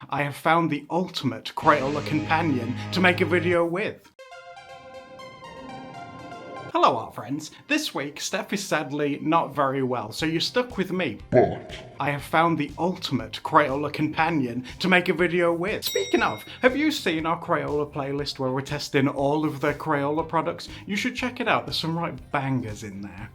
I have found the ultimate Crayola companion to make a video with. Hello art friends, this week Steph is sadly not very well, so you're stuck with me, but I have found the ultimate Crayola companion to make a video with. Speaking of, have you seen our Crayola playlist where we're testing all of the Crayola products? You should check it out, there's some right bangers in there.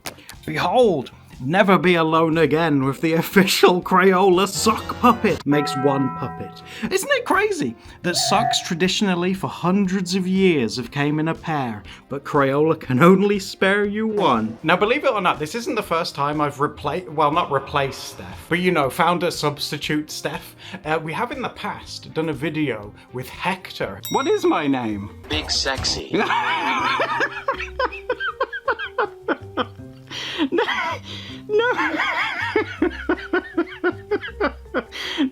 Behold! Never be alone again with the official Crayola sock puppet. Makes one puppet. Isn't it crazy that socks traditionally for hundreds of years have came in a pair, but Crayola can only spare you one? Now believe it or not, this isn't the first time I've not replaced Steph, but found a substitute Steph. We have in the past done a video with Hector. What is my name? Big Sexy.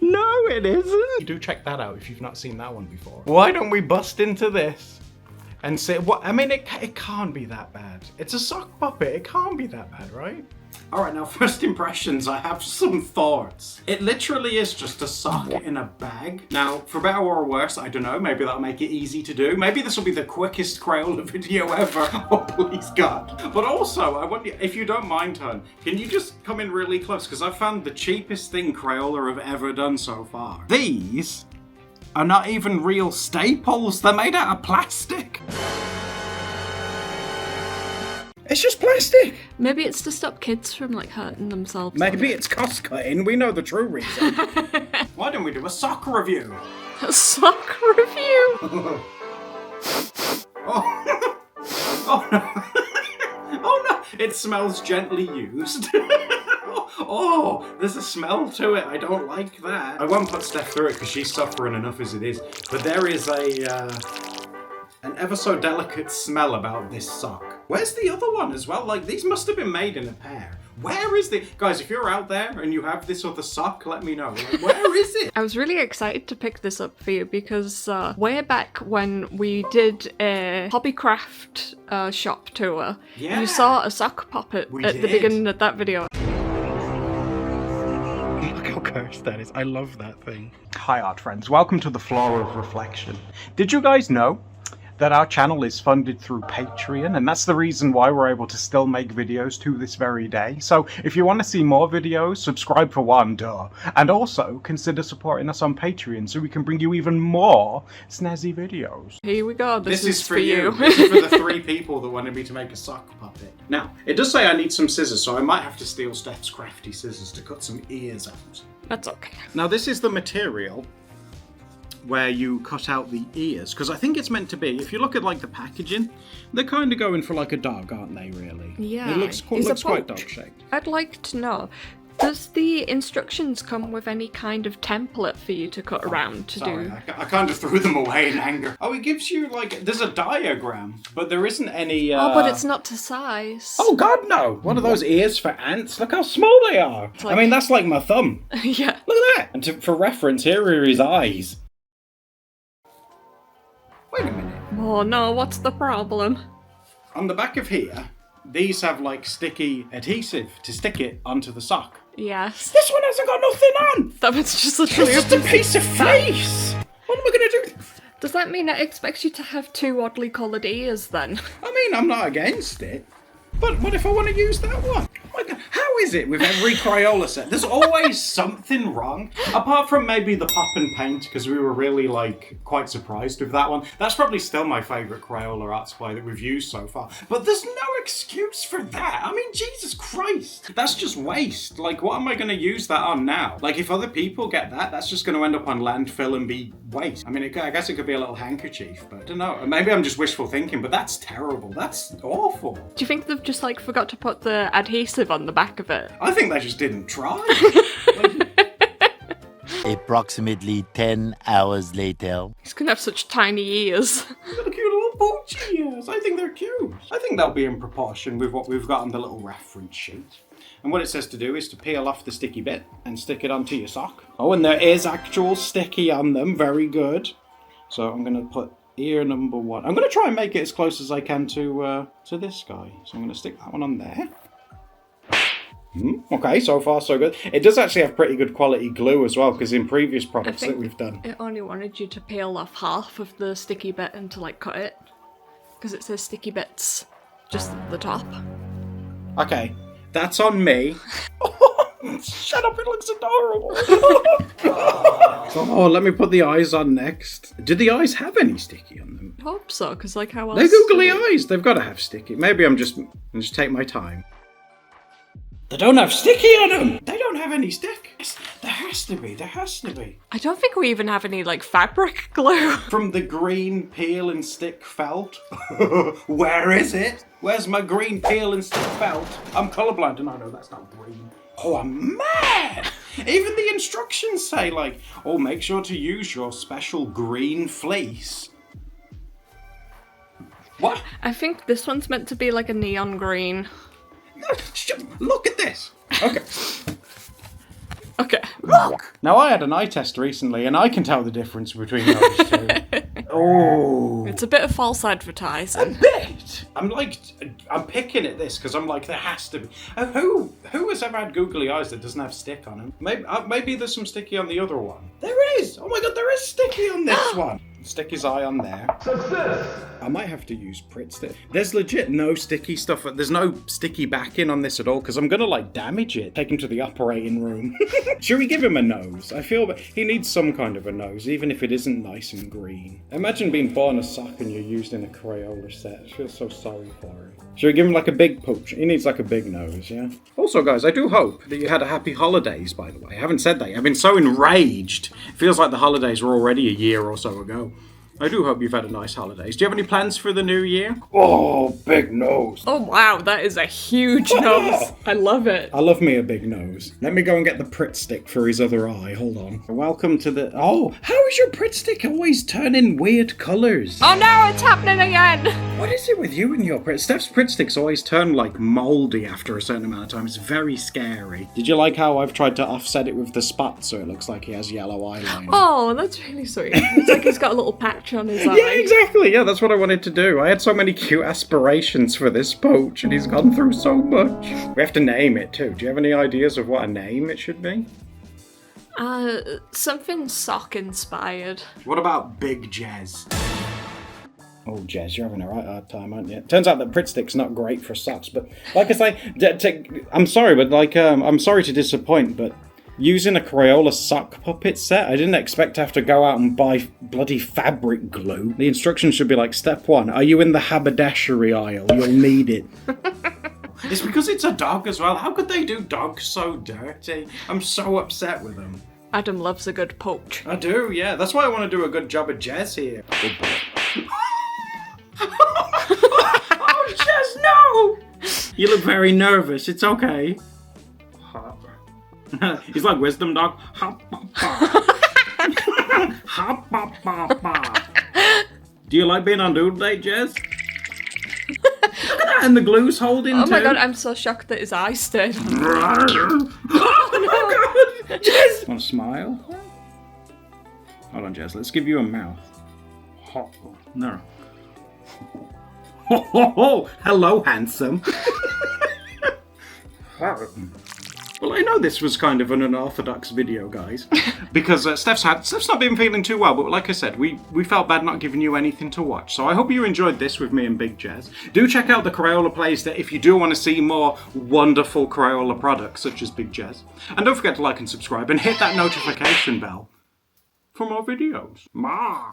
No, it isn't. Do check that out if you've not seen that one before. Why don't we bust into this and say what? I mean, it can't be that bad. It's a sock puppet. It can't be that bad, right? All right, now first impressions. I have some thoughts. It literally is just a sock in a bag. Now, for better or worse, I don't know. Maybe that'll make it easy to do. Maybe this will be the quickest Crayola video ever. Oh, please God. But also, I wonder if you don't mind, hon, can you just come in really close? Because I found the cheapest thing Crayola have ever done so far. These are not even real staples. They're made out of plastic. It's just plastic. Maybe it's to stop kids from hurting themselves. Maybe it's cost cutting. We know the true reason. Why don't we do a sock review? A sock review? Oh. Oh no. Oh no. It smells gently used. Oh, there's a smell to it. I don't like that. I won't put Steph through it because she's suffering enough as it is. But there is an ever so delicate smell about this sock. Where's the other one as well? These must have been made in a pair. Where is the... Guys, if you're out there and you have this other sock, let me know. Where is it? I was really excited to pick this up for you because way back when we did a hobbycraft shop tour, you saw a sock puppet at the beginning of that video. Look how cursed that is. I love that thing. Hi art friends, welcome to the Floor of Reflection. Did you guys know that our channel is funded through Patreon, and that's the reason why we're able to still make videos to this very day. So if you want to see more videos, subscribe for one, duh. And also consider supporting us on Patreon so we can bring you even more snazzy videos. Here we go, this is for you. This is for the 3 people that wanted me to make a sock puppet. Now, it does say I need some scissors, so I might have to steal Steph's crafty scissors to cut some ears out. That's okay. Now this is the material where you cut out the ears, because I think it's meant to be, if you look at the packaging, they're kind of going for a dog, aren't they, really? Yeah. It looks quite dog-shaped. I'd like to know, does the instructions come with any kind of template for you to cut around to do? I kind of threw them away in anger. Oh, it gives you, there's a diagram, but there isn't any, Oh, but it's not to size. Oh, God, no! What are those ears for ants? Look how small they are! I mean, that's like my thumb. Yeah. Look at that! And for reference, here are his eyes. Wait a minute. Oh no, what's the problem? On the back of here, these have sticky adhesive to stick it onto the sock. Yes. This one hasn't got nothing on! That was just literally It's just a piece of face! What am I gonna do? Does that mean it expects you to have 2 oddly coloured ears then? I mean, I'm not against it. But what if I want to use that one? How is it with every Crayola set? There's always something wrong. Apart from maybe the pop and paint, because we were really quite surprised with that one. That's probably still my favourite Crayola art supply that we've used so far. But there's no excuse for that. I mean, Jesus Christ. That's just waste. What am I going to use that on now? If other people get that, that's just going to end up on landfill and be waste. I mean, I guess it could be a little handkerchief, but I don't know. Maybe I'm just wishful thinking, but that's terrible. That's awful. Do you think they've just forgot to put the adhesive on the back of it? I think they just didn't try. Approximately 10 hours later. He's gonna have such tiny ears. He's got cute little poochy ears. I think they're cute. I think they'll be in proportion with what we've got on the little reference sheet. And what it says to do is to peel off the sticky bit and stick it onto your sock. Oh, and there is actual sticky on them. Very good. So I'm going to put ear number 1. I'm going to try and make it as close as I can to this guy. So I'm going to stick that one on there. Okay, so far so good. It does actually have pretty good quality glue as well, because in previous products that we've done... It only wanted you to peel off half of the sticky bit and to like cut it. Because it says sticky bits just at the top. Okay, that's on me. Shut up, it looks adorable. Oh, let me put the eyes on next. Do the eyes have any sticky on them? I hope so, because like how else... They're googly eyes. They've got to have sticky. Maybe I'm just take my time. They don't have sticky on them. They don't have any stick. There has to be. There has to be. I don't think we even have any like fabric glue. From the green peel and stick felt. Where is it? Where's my green peel and stick felt? I'm colorblind and I know that's not green. Oh, I'm mad! Even the instructions say like, oh, make sure to use your special green fleece. What? I think this one's meant to be like a neon green. Look at this. Okay. Okay. Look! Now, I had an eye test recently, and I can tell the difference between those two. Oh. It's a bit of false advertising. A bit! I'm picking at this, because I'm like, there has to be. Who has ever had googly eyes that doesn't have stick on them? Maybe there's some sticky on the other one. There is! Oh my god, there is sticky on this one! Stick his eye on there. Success! I might have to use Pritt stick. There's legit no sticky stuff. There's no sticky backing on this at all because I'm gonna like damage it. Take him to the operating room. Should we give him a nose? I feel that he needs some kind of a nose, even if it isn't nice and green. Imagine being born a sock and you're used in a Crayola set. I feel so sorry for him. Should we give him like a big pooch? He needs like a big nose, yeah? Also, guys, I do hope that you had a happy holidays, by the way. I haven't said that. I've been so enraged. It feels like the holidays were already a year or so ago. I do hope you've had a nice holidays. Do you have any plans for the new year? Oh, big nose. Oh wow, that is a huge nose. I love it. I love me a big nose. Let me go and get the Pritt stick for his other eye. Hold on. Welcome to the... Oh, how is your Pritt stick always turning weird colours? Oh no, it's happening again. What is it with you and your Pritt? Steph's Pritt sticks always turn like mouldy after a certain amount of time. It's very scary. Did you like how I've tried to offset it with the spots so it looks like he has yellow eyeliner? Oh, that's really sweet. It's like he's got a little patch on his eye. Yeah, exactly. Yeah, that's what I wanted to do. I had so many cute aspirations for this poach, and he's gone through so much. We have to name it too. Do you have any ideas of what a name it should be? Something sock inspired. What about Big Jez? Oh, Jez, you're having a right hard time, aren't you? Turns out that Pritt stick's not great for socks, but like I say, I'm sorry, but like, I'm sorry to disappoint, but using a Crayola sock puppet set, I didn't expect to have to go out and buy bloody fabric glue. The instructions should be like, step 1, are you in the haberdashery aisle? You'll need it. It's because it's a dog as well. How could they do dogs so dirty? I'm so upset with them. Adam loves a good poach. I do, yeah. That's why I want to do a good job of Jez here. Oh, Jez, no! You look very nervous. It's okay. He's like Wisdom Dog. Do you like being on Doodle Day, Jez? Look at that, and the glue's holding Oh too. my god, I'm so shocked that his eye stayed on. Oh my god, Jez! Want to smile? Hold on, Jez, let's give you a mouth. No. Hello, handsome. Well, I know this was kind of an unorthodox video, guys, because Steph's not been feeling too well, but like I said, we felt bad not giving you anything to watch, so I hope you enjoyed this with me and Big Jez. Do check out the Crayola playlist if you do want to see more wonderful Crayola products, such as Big Jez. And don't forget to like and subscribe, and hit that notification bell for more videos. Ma!